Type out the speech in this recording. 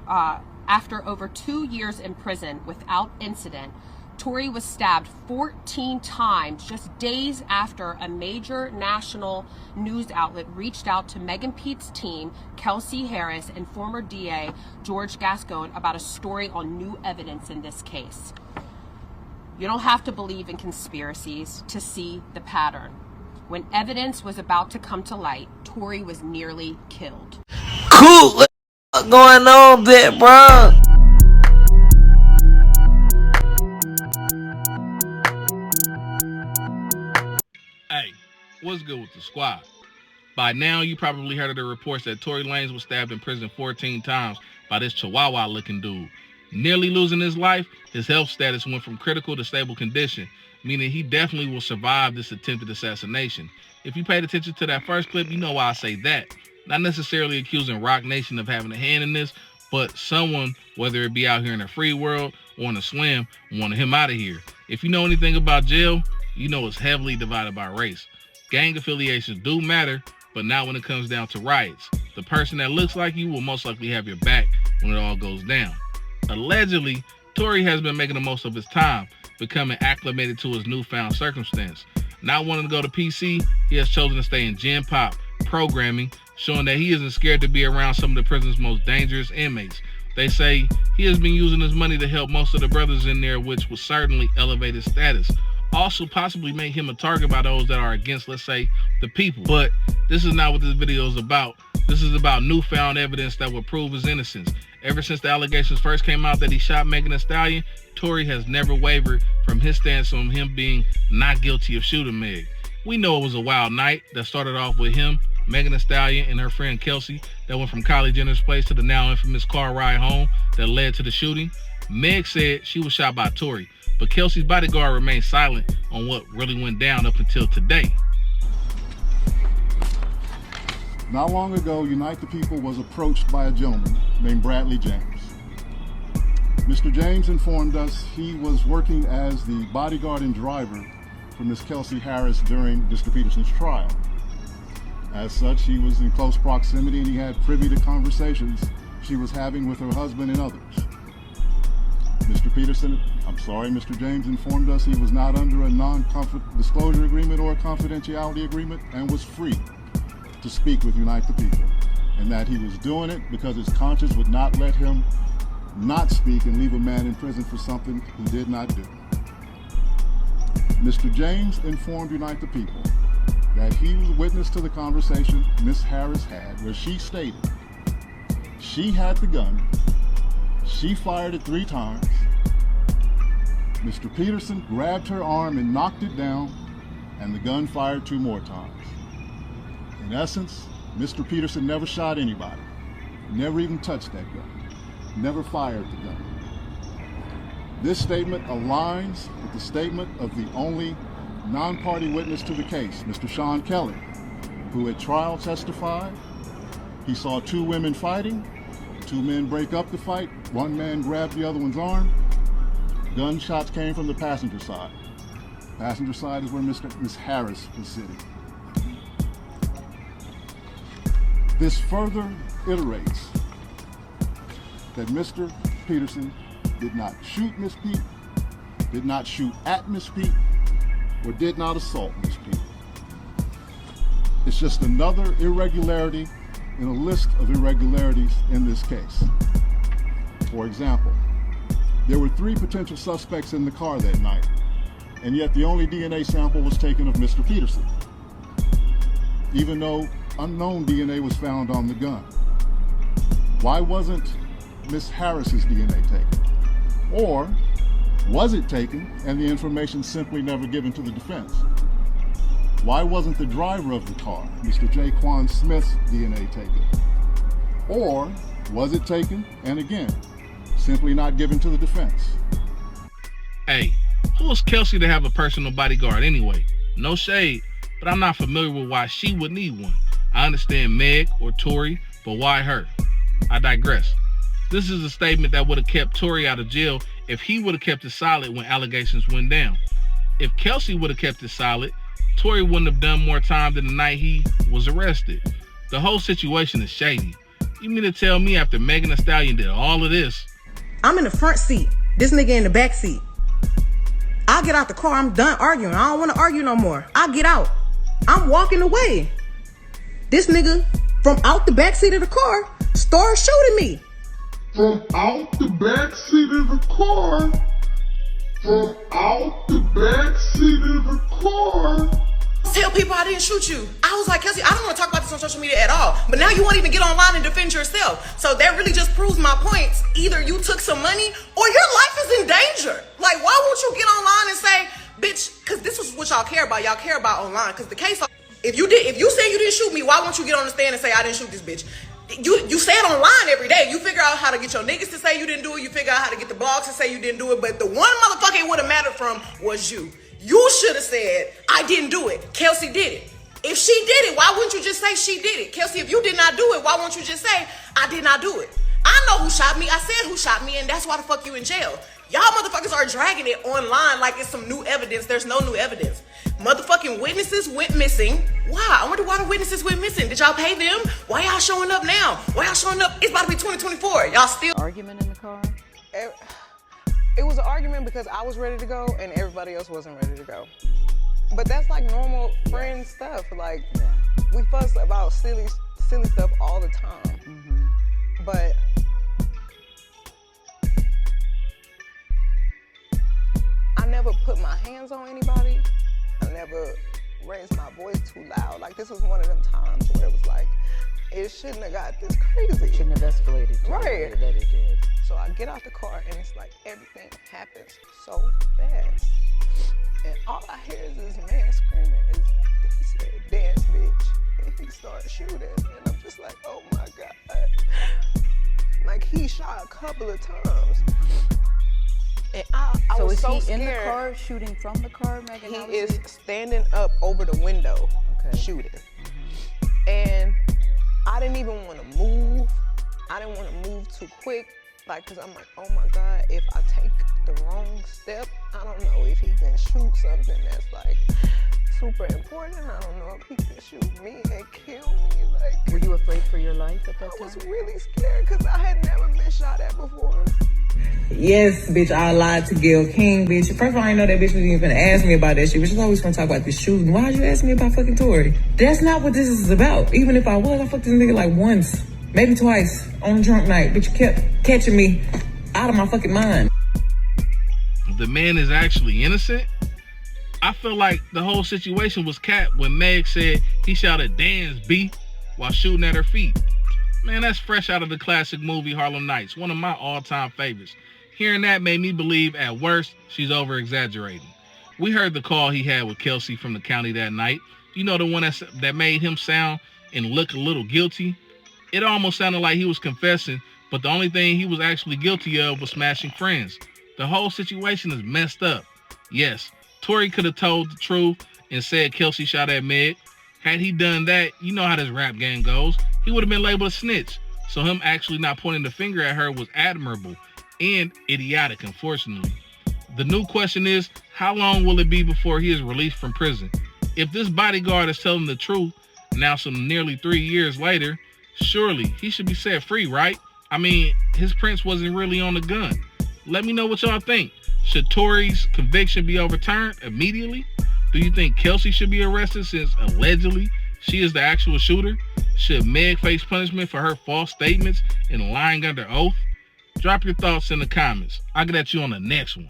after over 2 years in prison without incident, Tory was stabbed 14 times just days after a major national news outlet reached out to Megan Pete's team, Kelsey Harris, and former DA George Gascon about a story on new evidence in this case. You don't have to believe in conspiracies to see the pattern. When evidence was about to come to light, Tory was nearly killed. Cool. What's going on there, bro? Hey, what's good with the squad? By now, you probably heard of the reports that Tory Lanez was stabbed in prison 14 times by this chihuahua-looking dude. Nearly losing his life, his health status went from critical to stable condition, meaning he definitely will survive this attempted assassination. If you paid attention to that first clip, you know why I say that. Not necessarily accusing Rock Nation of having a hand in this, but someone, whether it be out here in the free world or in the slam, wanted him out of here. If you know anything about jail, you know it's heavily divided by race. Gang affiliations do matter, but not when it comes down to riots. The person that looks like you will most likely have your back when it all goes down. Allegedly, Tory has been making the most of his time, becoming acclimated to his newfound circumstance. Not wanting to go to PC, he has chosen to stay in Gen Pop programming, showing that he isn't scared to be around some of the prison's most dangerous inmates. They say he has been using his money to help most of the brothers in there, which will certainly elevate his status. Also possibly make him a target by those that are against, let's say, the people. But this is not what this video is about. This is about newfound evidence that would prove his innocence. Ever since the allegations first came out that he shot MegtheStallion, Tory has never wavered from his stance on him being not guilty of shooting Meg. We know it was a wild night that started off with him, MegtheStallion, and her friend Kelsey that went from Kylie Jenner's place to the now infamous car ride home that led to the shooting. Meg said she was shot by Tory, but Kelsey's bodyguard remained silent on what really went down up until today. Not long ago, Unite the People was approached by a gentleman named Bradley James. Mr. James informed us he was working as the bodyguard and driver for Ms. Kelsey Harris during Mr. Peterson's trial. As such, he was in close proximity and he had privy to conversations she was having with her husband and others. Mr. James informed us he was not under a non-disclosure agreement or a confidentiality agreement and was free to speak with Unite the People, and that he was doing it because his conscience would not let him not speak and leave a man in prison for something he did not do. Mr. James informed Unite the People that he was witness to the conversation Ms. Harris had where she stated she had the gun, she fired it 3 times, Mr. Peterson grabbed her arm and knocked it down, and the gun fired 2 more times. In essence, Mr. Peterson never shot anybody, never even touched that gun, never fired the gun. This statement aligns with the statement of the only non-party witness to the case, Mr. Sean Kelly, who at trial testified he saw 2 women fighting, 2 men break up the fight, 1 man grabbed the other one's arm. Gunshots came from the passenger side. Passenger side is where Ms. Harris was sitting. This further iterates that Mr. Peterson did not shoot Ms. Pete, did not shoot at Ms. Pete, or did not assault Ms. Pete. It's just another irregularity in a list of irregularities in this case. For example, there were 3 potential suspects in the car that night, and yet the only DNA sample was taken of Mr. Peterson, even though unknown DNA was found on the gun. Why wasn't Ms. Harris's DNA taken? Or was it taken and the information simply never given to the defense? Why wasn't the driver of the car, Mr. Jaquan Smith's DNA taken? Or was it taken and again, simply not given to the defense? Hey, who is Kelsey to have a personal bodyguard anyway? No shade, but I'm not familiar with why she would need one. I understand Meg or Tory, but why her? I digress. This is a statement that would have kept Tory out of jail if he would have kept it solid when allegations went down. If Kelsey would have kept it solid, Tory wouldn't have done more time than the night he was arrested. The whole situation is shady. You mean to tell me after MegtheStallion did all of this? I'm in the front seat. This nigga in the back seat. I get out the car. I'm done arguing. I don't want to argue no more. I get out. I'm walking away. This nigga from out the back seat of the car starts shooting me. From out the back seat of the car. From out the back seat of the car. Tell people I didn't shoot you. I was like, Kelsey, I don't want to talk about this on social media at all. But now you won't even get online and defend yourself. So that really just proves my points. Either you took some money or your life is in danger. Like, why won't you get online and say, bitch, because this is what y'all care about. Y'all care about online. Because the case, if you say you didn't shoot me, why won't you get on the stand and say I didn't shoot this bitch? You say it online every day. You figure out how to get your niggas to say you didn't do it. You figure out how to get the blogs to say you didn't do it. But the one motherfucker it would have mattered from was you. You should have said, I didn't do it. Kelsey did it. If she did it, why wouldn't you just say she did it? Kelsey, if you did not do it, why won't you just say, I did not do it? I know who shot me. I said who shot me, and that's why the fuck you in jail. Y'all motherfuckers are dragging it online like it's some new evidence. There's no new evidence. Motherfucking witnesses went missing. Why? I wonder why the witnesses went missing. Did y'all pay them? Why y'all showing up now? Why y'all showing up? It's about to be 2024. Y'all still... Argument in the car? It was an argument because I was ready to go and everybody else wasn't ready to go. But that's like normal friend stuff. Like, we fuss about silly stuff all the time. But I never put my hands on anybody. I never raised my voice too loud. Like, this was one of them times where it was like, it shouldn't have got this crazy. It shouldn't have escalated. Right. That it did. So I get out the car and it's like everything happens so fast. And all I hear is this man screaming. He said, dance, bitch. And he started shooting. And I'm just like, oh my God. Like, he shot a couple of times. And I So was is so he scared. in the car, shooting from the car, Megan? He is standing up over the window, shooting. And I didn't even want to move. I didn't want to move too quick. Like, cause I'm like, oh my God, if I take the wrong step, I don't know if he can shoot something that's like super important. I don't know if he can shoot me and kill me. Like, were you afraid for your life at that time? I was really scared because I had never been shot at before. Yes, bitch, I lied to Gail King, bitch. First of all, I didn't know that bitch was even gonna ask me about that shit. Bitch was always gonna talk about the shooting. Why'd you ask me about fucking Tory? That's not what this is about. Even if I was, I fucked this nigga like once, maybe twice on a drunk night. Bitch, you kept catching me out of my fucking mind. The man is actually innocent? I feel like the whole situation was capped when Meg said he shouted "Dance B" while shooting at her feet. Man, that's fresh out of the classic movie Harlem Nights, one of my all-time favorites. Hearing that made me believe at worst she's over-exaggerating. We heard the call he had with Kelsey from the county that night. You know, the one that made him sound and look a little guilty? It almost sounded like he was confessing, but the only thing he was actually guilty of was smashing friends. The whole situation is messed up. Yes, Tory could have told the truth and said Kelsey shot at Meg. Had he done that, you know how this rap game goes. He would have been labeled a snitch. So him actually not pointing the finger at her was admirable and idiotic, unfortunately. The new question is, how long will it be before he is released from prison? If this bodyguard is telling the truth, now some nearly 3 years later, surely he should be set free, right? I mean, his prints wasn't really on the gun. Let me know what y'all think. Should Tory's conviction be overturned immediately? Do you think Kelsey should be arrested since allegedly she is the actual shooter? Should Meg face punishment for her false statements and lying under oath? Drop your thoughts in the comments. I'll get at you on the next one.